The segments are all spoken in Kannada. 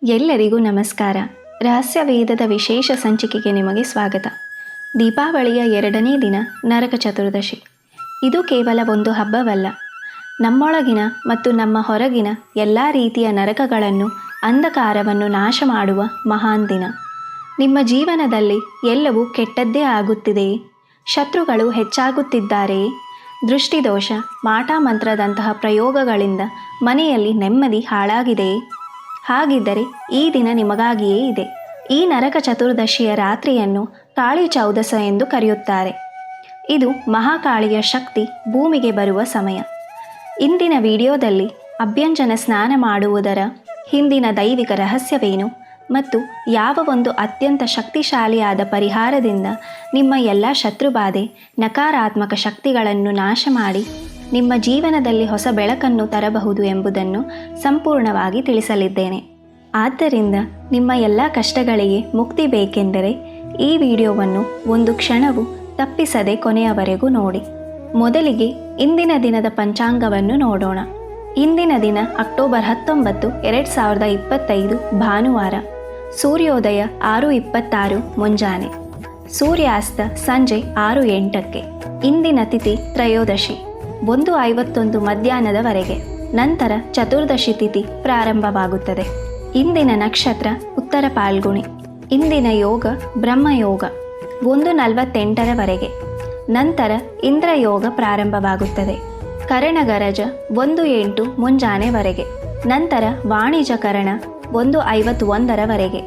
ಎಲ್ಲರಿಗೂ ನಮಸ್ಕಾರ. ರಹಸ್ಯ ವೇದದ ವಿಶೇಷ ಸಂಚಿಕೆಗೆ ನಿಮಗೆ ಸ್ವಾಗತ. ದೀಪಾವಳಿಯ 2ನೇ ದಿನ ನರಕ ಚತುರ್ದಶಿ. ಇದು ಕೇವಲ ಒಂದು ಹಬ್ಬವಲ್ಲ, ನಮ್ಮೊಳಗಿನ ಮತ್ತು ನಮ್ಮ ಹೊರಗಿನ ಎಲ್ಲ ರೀತಿಯ ನರಕಗಳನ್ನು, ಅಂಧಕಾರವನ್ನು ನಾಶ ಮಾಡುವ ಮಹಾನ್ ದಿನ. ನಿಮ್ಮ ಜೀವನದಲ್ಲಿ ಎಲ್ಲವೂ ಕೆಟ್ಟದ್ದೇ ಆಗುತ್ತಿದೆಯೇ? ಶತ್ರುಗಳು ಹೆಚ್ಚಾಗುತ್ತಿದ್ದಾರೆಯೇ? ದೃಷ್ಟಿದೋಷ, ಮಾಟ ಮಂತ್ರದಂತಹ ಪ್ರಯೋಗಗಳಿಂದ ಮನೆಯಲ್ಲಿ ನೆಮ್ಮದಿ ಹಾಳಾಗಿದೆಯೇ? ಹಾಗಿದ್ದರೆ ಈ ದಿನ ನಿಮಗಾಗಿಯೇ ಇದೆ. ಈ ನರಕ ಚತುರ್ದಶಿಯ ರಾತ್ರಿಯನ್ನು ಕಾಳಿ ಚೌದಸ ಎಂದು ಕರೆಯುತ್ತಾರೆ. ಇದು ಮಹಾಕಾಳಿಯ ಶಕ್ತಿ ಭೂಮಿಗೆ ಬರುವ ಸಮಯ. ಇಂದಿನ ವಿಡಿಯೋದಲ್ಲಿ ಅಭ್ಯಂಜನ ಸ್ನಾನ ಮಾಡುವುದರ ಹಿಂದಿನ ದೈವಿಕ ರಹಸ್ಯವೇನು ಮತ್ತು ಯಾವ ಒಂದು ಅತ್ಯಂತ ಶಕ್ತಿಶಾಲಿಯಾದ ಪರಿಹಾರದಿಂದ ನಿಮ್ಮ ಎಲ್ಲ ಶತ್ರುಬಾಧೆ, ನಕಾರಾತ್ಮಕ ಶಕ್ತಿಗಳನ್ನು ನಾಶ ಮಾಡಿ ನಿಮ್ಮ ಜೀವನದಲ್ಲಿ ಹೊಸ ಬೆಳಕನ್ನು ತರಬಹುದು ಎಂಬುದನ್ನು ಸಂಪೂರ್ಣವಾಗಿ ತಿಳಿಸಲಿದ್ದೇನೆ. ಆದ್ದರಿಂದ ನಿಮ್ಮ ಎಲ್ಲ ಕಷ್ಟಗಳಿಗೆ ಮುಕ್ತಿ ಬೇಕೆಂದರೆ ಈ ವಿಡಿಯೋವನ್ನು ಒಂದು ಕ್ಷಣವೂ ತಪ್ಪಿಸದೆ ಕೊನೆಯವರೆಗೂ ನೋಡಿ. ಮೊದಲಿಗೆ ಇಂದಿನ ದಿನದ ಪಂಚಾಂಗವನ್ನು ನೋಡೋಣ. ಇಂದಿನ ದಿನ ಅಕ್ಟೋಬರ್ 19, 2025 ಭಾನುವಾರ. ಸೂರ್ಯೋದಯ 6:26 ಮುಂಜಾನೆ. ಸೂರ್ಯಾಸ್ತ ಸಂಜೆ 6:08. ಇಂದಿನ ತಿಥಿ ತ್ರಯೋದಶಿ 1:51 ಮಧ್ಯಾಹ್ನದವರೆಗೆ. ನಂತರ ಚತುರ್ದಶಿ ತಿಥಿ ಪ್ರಾರಂಭವಾಗುತ್ತದೆ. ಇಂದಿನ ನಕ್ಷತ್ರ ಉತ್ತರ ಪಾಲ್ಗುಣಿ. ಇಂದಿನ ಯೋಗ ಬ್ರಹ್ಮಯೋಗ 1:48 ನಂತರ ಇಂದ್ರಯೋಗ ಪ್ರಾರಂಭವಾಗುತ್ತದೆ. ಕರಣಗರಜ 1:08 ಮುಂಜಾನೆವರೆಗೆ. ನಂತರ ವಾಣಿಜಕರಣ 1:51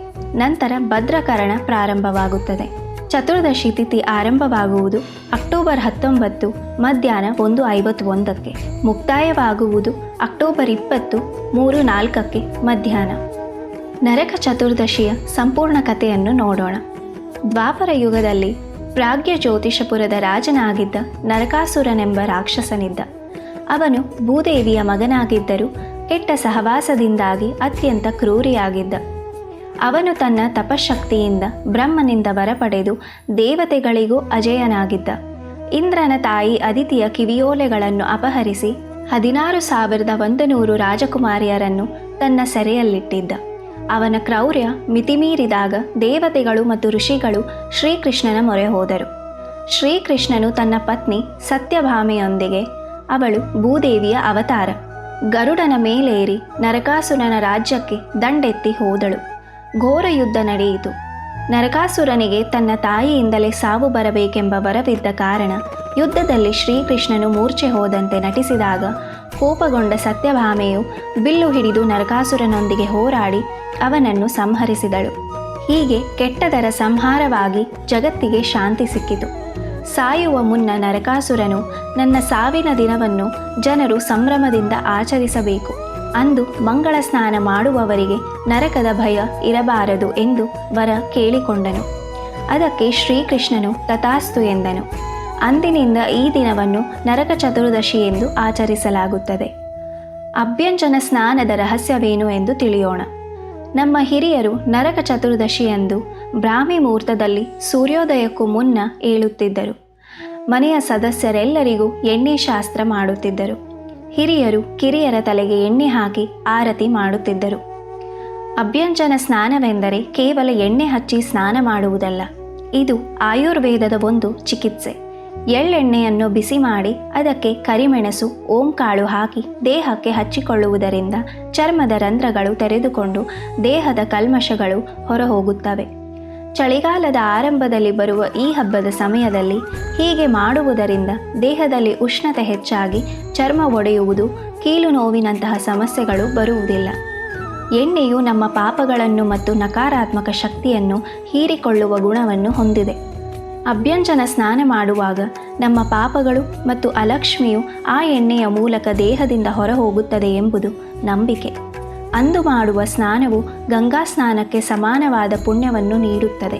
ನಂತರ ಭದ್ರಕರಣ ಪ್ರಾರಂಭವಾಗುತ್ತದೆ. ಚತುರ್ದಶಿ ತಿಥಿ ಆರಂಭವಾಗುವುದು ಅಕ್ಟೋಬರ್ 19 ಮಧ್ಯಾಹ್ನ 1:51. ಮುಕ್ತಾಯವಾಗುವುದು ಅಕ್ಟೋಬರ್ 20 3:04 ಮಧ್ಯಾಹ್ನ. ನರಕ ಚತುರ್ದಶಿಯ ಸಂಪೂರ್ಣ ಕಥೆಯನ್ನು ನೋಡೋಣ. ದ್ವಾಪರ ಯುಗದಲ್ಲಿ ಪ್ರಾಗ್ಯ ಜ್ಯೋತಿಷಪುರದ ರಾಜನಾಗಿದ್ದ ನರಕಾಸುರನೆಂಬ ರಾಕ್ಷಸನಿದ್ದ. ಅವನು ಭೂದೇವಿಯ ಮಗನಾಗಿದ್ದರೂ ಕೆಟ್ಟ ಸಹವಾಸದಿಂದಾಗಿ ಅತ್ಯಂತ ಕ್ರೂರಿಯಾಗಿದ್ದ. ಅವನು ತನ್ನ ತಪಶಕ್ತಿಯಿಂದ ಬ್ರಹ್ಮನಿಂದ ವರ ಪಡೆದು ದೇವತೆಗಳಿಗೂ ಅಜೇಯನಾಗಿದ್ದ. ಇಂದ್ರನ ತಾಯಿ ಅದಿತಿಯ ಕಿವಿಯೋಲೆಗಳನ್ನು ಅಪಹರಿಸಿ 16,100 ರಾಜಕುಮಾರಿಯರನ್ನು ತನ್ನ ಸೆರೆಯಲ್ಲಿಟ್ಟಿದ್ದ. ಅವನ ಕ್ರೌರ್ಯ ಮಿತಿಮೀರಿದಾಗ ದೇವತೆಗಳು ಮತ್ತು ಋಷಿಗಳು ಶ್ರೀಕೃಷ್ಣನ ಮೊರೆ ಹೋದರು. ಶ್ರೀಕೃಷ್ಣನು ತನ್ನ ಪತ್ನಿ ಸತ್ಯಭಾಮೆಯೊಂದಿಗೆ, ಅವಳು ಭೂದೇವಿಯ ಅವತಾರ, ಗರುಡನ ಮೇಲೇರಿ ನರಕಾಸುರನ ರಾಜ್ಯಕ್ಕೆ ದಂಡೆತ್ತಿ ಹೋದಳು. ಘೋರ ಯುದ್ಧ ನಡೆಯಿತು. ನರಕಾಸುರನಿಗೆ ತನ್ನ ತಾಯಿಯಿಂದಲೇ ಸಾವು ಬರಬೇಕೆಂಬ ವರವಿದ್ದ ಕಾರಣ ಯುದ್ಧದಲ್ಲಿ ಶ್ರೀಕೃಷ್ಣನು ಮೂರ್ಛೆ ಹೋದಂತೆ ನಟಿಸಿದಾಗ ಕೋಪಗೊಂಡ ಸತ್ಯಭಾಮೆಯು ಬಿಲ್ಲು ಹಿಡಿದು ನರಕಾಸುರನೊಂದಿಗೆ ಹೋರಾಡಿ ಅವನನ್ನು ಸಂಹರಿಸಿದಳು. ಹೀಗೆ ಕೆಟ್ಟದರ ಸಂಹಾರವಾಗಿ ಜಗತ್ತಿಗೆ ಶಾಂತಿ ಸಿಕ್ಕಿತು. ಸಾಯುವ ಮುನ್ನ ನರಕಾಸುರನು, ನನ್ನ ಸಾವಿನ ದಿನವನ್ನು ಜನರು ಸಂಭ್ರಮದಿಂದ ಆಚರಿಸಬೇಕು, ಅಂದು ಮಂಗಳ ಸ್ನಾನ ಮಾಡುವವರಿಗೆ ನರಕದ ಭಯ ಇರಬಾರದು ಎಂದು ವರ ಕೇಳಿಕೊಂಡನು. ಅದಕ್ಕೆ ಶ್ರೀಕೃಷ್ಣನು ತಥಾಸ್ತು ಎಂದನು. ಅಂದಿನಿಂದ ಈ ದಿನವನ್ನು ನರಕ ಚತುರ್ದಶಿ ಎಂದು ಆಚರಿಸಲಾಗುತ್ತದೆ. ಅಭ್ಯಂಜನ ಸ್ನಾನದ ರಹಸ್ಯವೇನು ಎಂದು ತಿಳಿಯೋಣ. ನಮ್ಮ ಹಿರಿಯರು ನರಕ ಚತುರ್ದಶಿಯಂದು ಬ್ರಾಹ್ಮಿ ಮುಹೂರ್ತದಲ್ಲಿ ಸೂರ್ಯೋದಯಕ್ಕೂ ಮುನ್ನ ಏಳುತ್ತಿದ್ದರು. ಮನೆಯ ಸದಸ್ಯರೆಲ್ಲರಿಗೂ ಎಣ್ಣೆ ಶಾಸ್ತ್ರ ಮಾಡುತ್ತಿದ್ದರು. ಹಿರಿಯರು ಕಿರಿಯರ ತಲೆಗೆ ಎಣ್ಣೆ ಹಾಕಿ ಆರತಿ ಮಾಡುತ್ತಿದ್ದರು. ಅಭ್ಯಂಜನ ಸ್ನಾನವೆಂದರೆ ಕೇವಲ ಎಣ್ಣೆ ಹಚ್ಚಿ ಸ್ನಾನ ಮಾಡುವುದಲ್ಲ. ಇದು ಆಯುರ್ವೇದದ ಒಂದು ಚಿಕಿತ್ಸೆ. ಎಳ್ಳೆಣ್ಣೆಯನ್ನು ಬಿಸಿ ಮಾಡಿ ಅದಕ್ಕೆ ಕರಿಮೆಣಸು, ಓಂಕಾಳು ಹಾಕಿ ದೇಹಕ್ಕೆ ಹಚ್ಚಿಕೊಳ್ಳುವುದರಿಂದ ಚರ್ಮದ ರಂಧ್ರಗಳು ತೆರೆದುಕೊಂಡು ದೇಹದ ಕಲ್ಮಶಗಳು ಹೊರಹೋಗುತ್ತವೆ. ಚಳಿಗಾಲದ ಆರಂಭದಲ್ಲಿ ಬರುವ ಈ ಹಬ್ಬದ ಸಮಯದಲ್ಲಿ ಹೀಗೆ ಮಾಡುವುದರಿಂದ ದೇಹದಲ್ಲಿ ಉಷ್ಣತೆ ಹೆಚ್ಚಾಗಿ ಚರ್ಮ ಒಡೆಯುವುದು, ಕೀಲು ನೋವಿನಂತಹ ಸಮಸ್ಯೆಗಳು ಬರುವುದಿಲ್ಲ. ಎಣ್ಣೆಯು ನಮ್ಮ ಪಾಪಗಳನ್ನು ಮತ್ತು ನಕಾರಾತ್ಮಕ ಶಕ್ತಿಯನ್ನು ಹೀರಿಕೊಳ್ಳುವ ಗುಣವನ್ನು ಹೊಂದಿದೆ. ಅಭ್ಯಂಜನ ಸ್ನಾನ ಮಾಡುವಾಗ ನಮ್ಮ ಪಾಪಗಳು ಮತ್ತು ಅಲಕ್ಷ್ಮಿಯು ಆ ಎಣ್ಣೆಯ ಮೂಲಕ ದೇಹದಿಂದ ಹೊರಹೋಗುತ್ತದೆ ಎಂಬುದು ನಂಬಿಕೆ. ಅಂದು ಮಾಡುವ ಸ್ನಾನವು ಗಂಗಾ ಸ್ನಾನಕ್ಕೆ ಸಮಾನವಾದ ಪುಣ್ಯವನ್ನು ನೀಡುತ್ತದೆ.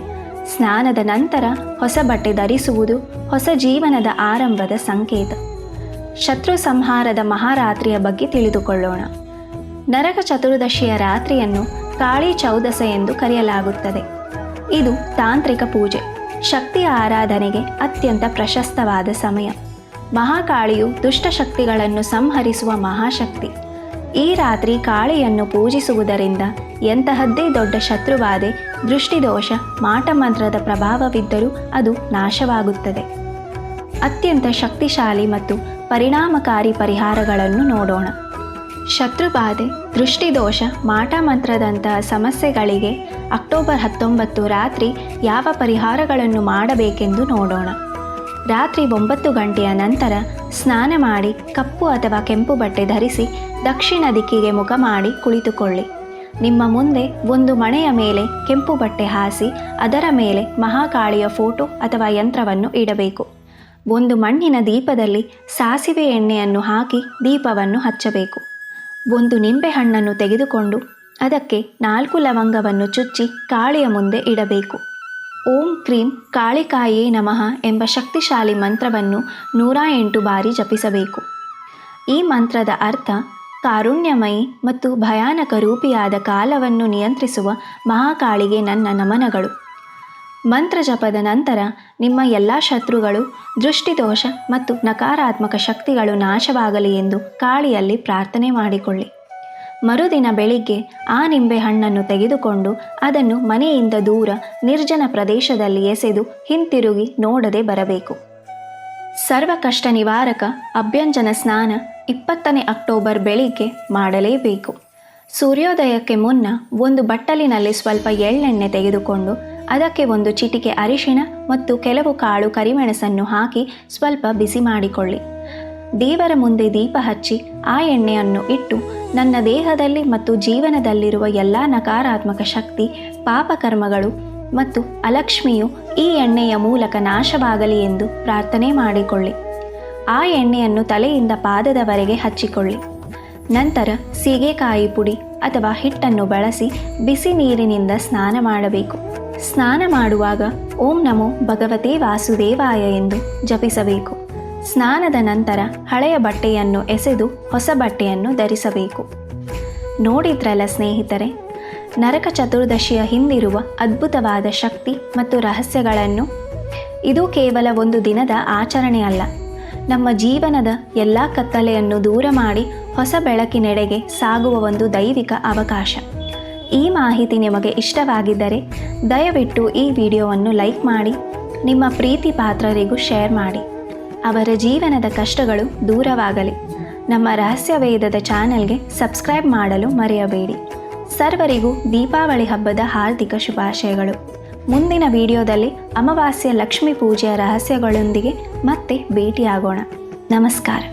ಸ್ನಾನದ ನಂತರ ಹೊಸ ಬಟ್ಟೆ ಧರಿಸುವುದು ಹೊಸ ಜೀವನದ ಆರಂಭದ ಸಂಕೇತ. ಶತ್ರು ಸಂಹಾರದ ಮಹಾರಾತ್ರಿಯ ಬಗ್ಗೆ ತಿಳಿದುಕೊಳ್ಳೋಣ. ನರಕ ಚತುರ್ದಶಿಯ ರಾತ್ರಿಯನ್ನು ಕಾಳಿ ಚೌದಸ ಎಂದು ಕರೆಯಲಾಗುತ್ತದೆ. ಇದು ತಾಂತ್ರಿಕ ಪೂಜೆ, ಶಕ್ತಿಯ ಆರಾಧನೆಗೆ ಅತ್ಯಂತ ಪ್ರಶಸ್ತವಾದ ಸಮಯ. ಮಹಾಕಾಳಿಯು ದುಷ್ಟಶಕ್ತಿಗಳನ್ನು ಸಂಹರಿಸುವ ಮಹಾಶಕ್ತಿ. ಈ ರಾತ್ರಿ ಕಾಳಿಯನ್ನು ಪೂಜಿಸುವುದರಿಂದ ಎಂತಹದ್ದೇ ದೊಡ್ಡ ಶತ್ರುಬಾಧೆ, ದೃಷ್ಟಿದೋಷ, ಮಾಟಮಂತ್ರದ ಪ್ರಭಾವವಿದ್ದರೂ ಅದು ನಾಶವಾಗುತ್ತದೆ. ಅತ್ಯಂತ ಶಕ್ತಿಶಾಲಿ ಮತ್ತು ಪರಿಣಾಮಕಾರಿ ಪರಿಹಾರಗಳನ್ನು ನೋಡೋಣ. ಶತ್ರುಬಾಧೆ, ದೃಷ್ಟಿದೋಷ, ಮಾಟಮಂತ್ರದಂತಹ ಸಮಸ್ಯೆಗಳಿಗೆ ಅಕ್ಟೋಬರ್ 19 ರಾತ್ರಿ ಯಾವ ಪರಿಹಾರಗಳನ್ನು ಮಾಡಬೇಕೆಂದು ನೋಡೋಣ. ರಾತ್ರಿ 9 ಗಂಟೆಯ ನಂತರ ಸ್ನಾನ ಮಾಡಿ ಕಪ್ಪು ಅಥವಾ ಕೆಂಪು ಬಟ್ಟೆ ಧರಿಸಿ ದಕ್ಷಿಣ ದಿಕ್ಕಿಗೆ ಮುಖ ಮಾಡಿ ಕುಳಿತುಕೊಳ್ಳಿ. ನಿಮ್ಮ ಮುಂದೆ ಒಂದು ಮಣೆಯ ಮೇಲೆ ಕೆಂಪು ಬಟ್ಟೆ ಹಾಸಿ ಅದರ ಮೇಲೆ ಮಹಾಕಾಳಿಯ ಫೋಟೋ ಅಥವಾ ಯಂತ್ರವನ್ನು ಇಡಬೇಕು. ಒಂದು ಮಣ್ಣಿನ ದೀಪದಲ್ಲಿ ಸಾಸಿವೆ ಎಣ್ಣೆಯನ್ನು ಹಾಕಿ ದೀಪವನ್ನು ಹಚ್ಚಬೇಕು. ಒಂದು ನಿಂಬೆಹಣ್ಣನ್ನು ತೆಗೆದುಕೊಂಡು ಅದಕ್ಕೆ 4 ಲವಂಗವನ್ನು ಚುಚ್ಚಿ ಕಾಳಿಯ ಮುಂದೆ ಇಡಬೇಕು. ಓಂ ಕ್ರೀಂ ಕಾಳಿಕಾಯೇ ನಮಃ ಎಂಬ ಶಕ್ತಿಶಾಲಿ ಮಂತ್ರವನ್ನು 108 ಬಾರಿ ಜಪಿಸಬೇಕು. ಈ ಮಂತ್ರದ ಅರ್ಥ ಕಾರುಣ್ಯಮಯಿ ಮತ್ತು ಭಯಾನಕ ರೂಪಿಯಾದ ಕಾಲವನ್ನು ನಿಯಂತ್ರಿಸುವ ಮಹಾಕಾಳಿಗೆ ನನ್ನ ನಮನಗಳು. ಮಂತ್ರ ಜಪದ ನಂತರ ನಿಮ್ಮ ಎಲ್ಲ ಶತ್ರುಗಳು, ದೃಷ್ಟಿದೋಷ ಮತ್ತು ನಕಾರಾತ್ಮಕ ಶಕ್ತಿಗಳು ನಾಶವಾಗಲಿ ಎಂದು ಕಾಳಿಯಲ್ಲಿ ಪ್ರಾರ್ಥನೆ ಮಾಡಿಕೊಳ್ಳಿ. ಮರುದಿನ ಬೆಳಿಗ್ಗೆ ಆ ನಿಂಬೆಹಣ್ಣನ್ನು ತೆಗೆದುಕೊಂಡು ಅದನ್ನು ಮನೆಯಿಂದ ದೂರ ನಿರ್ಜನ ಪ್ರದೇಶದಲ್ಲಿ ಎಸೆದು ಹಿಂತಿರುಗಿ ನೋಡದೆ ಬರಬೇಕು. ಸರ್ವಕಷ್ಟ ನಿವಾರಕ ಅಭ್ಯಂಜನ ಸ್ನಾನ 20ನೇ ಅಕ್ಟೋಬರ್ ಬೆಳಿಗ್ಗೆ ಮಾಡಲೇಬೇಕು. ಸೂರ್ಯೋದಯಕ್ಕೆ ಮುನ್ನ ಒಂದು ಬಟ್ಟಲಿನಲ್ಲಿ ಸ್ವಲ್ಪ ಎಳ್ಳೆಣ್ಣೆ ತೆಗೆದುಕೊಂಡು ಅದಕ್ಕೆ ಒಂದು ಚಿಟಿಕೆ ಅರಿಶಿಣ ಮತ್ತು ಕೆಲವು ಕಾಳು ಕರಿಮೆಣಸನ್ನು ಹಾಕಿ ಸ್ವಲ್ಪ ಬಿಸಿ ಮಾಡಿಕೊಳ್ಳಿ. ದೇವರ ಮುಂದೆ ದೀಪ ಹಚ್ಚಿ ಆ ಎಣ್ಣೆಯನ್ನು ಇಟ್ಟು ನನ್ನ ದೇಹದಲ್ಲಿ ಮತ್ತು ಜೀವನದಲ್ಲಿರುವ ಎಲ್ಲ ನಕಾರಾತ್ಮಕ ಶಕ್ತಿ, ಪಾಪಕರ್ಮಗಳು ಮತ್ತು ಅಲಕ್ಷ್ಮಿಯು ಈ ಎಣ್ಣೆಯ ಮೂಲಕ ನಾಶವಾಗಲಿ ಎಂದು ಪ್ರಾರ್ಥನೆ ಮಾಡಿಕೊಳ್ಳಿ. ಆ ಎಣ್ಣೆಯನ್ನು ತಲೆಯಿಂದ ಪಾದದವರೆಗೆ ಹಚ್ಚಿಕೊಳ್ಳಿ. ನಂತರ ಸೀಗೆಕಾಯಿ ಪುಡಿ ಅಥವಾ ಹಿಟ್ಟನ್ನು ಬಳಸಿ ಬಿಸಿ ನೀರಿನಿಂದ ಸ್ನಾನ ಮಾಡಬೇಕು. ಸ್ನಾನ ಮಾಡುವಾಗ ಓಂ ನಮೋ ಭಗವತೆ ವಾಸುದೇವಾಯ ಎಂದು ಜಪಿಸಬೇಕು. ಸ್ನಾನದ ನಂತರ ಹಳೆಯ ಬಟ್ಟೆಯನ್ನು ಎಸೆದು ಹೊಸ ಬಟ್ಟೆಯನ್ನು ಧರಿಸಬೇಕು. ನೋಡಿದ್ರಲ್ಲ ಸ್ನೇಹಿತರೆ, ನರಕ ಚತುರ್ದಶಿಯ ಹಿಂದಿರುವ ಅದ್ಭುತವಾದ ಶಕ್ತಿ ಮತ್ತು ರಹಸ್ಯಗಳನ್ನು. ಇದು ಕೇವಲ ಒಂದು ದಿನದ ಆಚರಣೆ ಅಲ್ಲ, ನಮ್ಮ ಜೀವನದ ಎಲ್ಲ ಕತ್ತಲೆಯನ್ನು ದೂರ ಮಾಡಿ ಹೊಸ ಬೆಳಕಿನೆಡೆಗೆ ಸಾಗುವ ಒಂದು ದೈವಿಕ ಅವಕಾಶ. ಈ ಮಾಹಿತಿ ನಿಮಗೆ ಇಷ್ಟವಾಗಿದ್ದರೆ ದಯವಿಟ್ಟು ಈ ವಿಡಿಯೋವನ್ನು ಲೈಕ್ ಮಾಡಿ, ನಿಮ್ಮ ಪ್ರೀತಿ ಪಾತ್ರರಿಗೂ ಶೇರ್ ಮಾಡಿ. ಅವರ ಜೀವನದ ಕಷ್ಟಗಳು ದೂರವಾಗಲಿ. ನಮ್ಮ ರಹಸ್ಯ ವೇದದ ಚಾನೆಲ್ಗೆ ಸಬ್ಸ್ಕ್ರೈಬ್ ಮಾಡಲು ಮರೆಯಬೇಡಿ. ಸರ್ವರಿಗೂ ದೀಪಾವಳಿ ಹಬ್ಬದ ಹಾರ್ದಿಕ ಶುಭಾಶಯಗಳು. ಮುಂದಿನ ವಿಡಿಯೋದಲ್ಲಿ ಅಮಾವಾಸ್ಯೆ ಲಕ್ಷ್ಮೀ ಪೂಜೆಯ ರಹಸ್ಯಗಳೊಂದಿಗೆ ಮತ್ತೆ ಭೇಟಿಯಾಗೋಣ. ನಮಸ್ಕಾರ.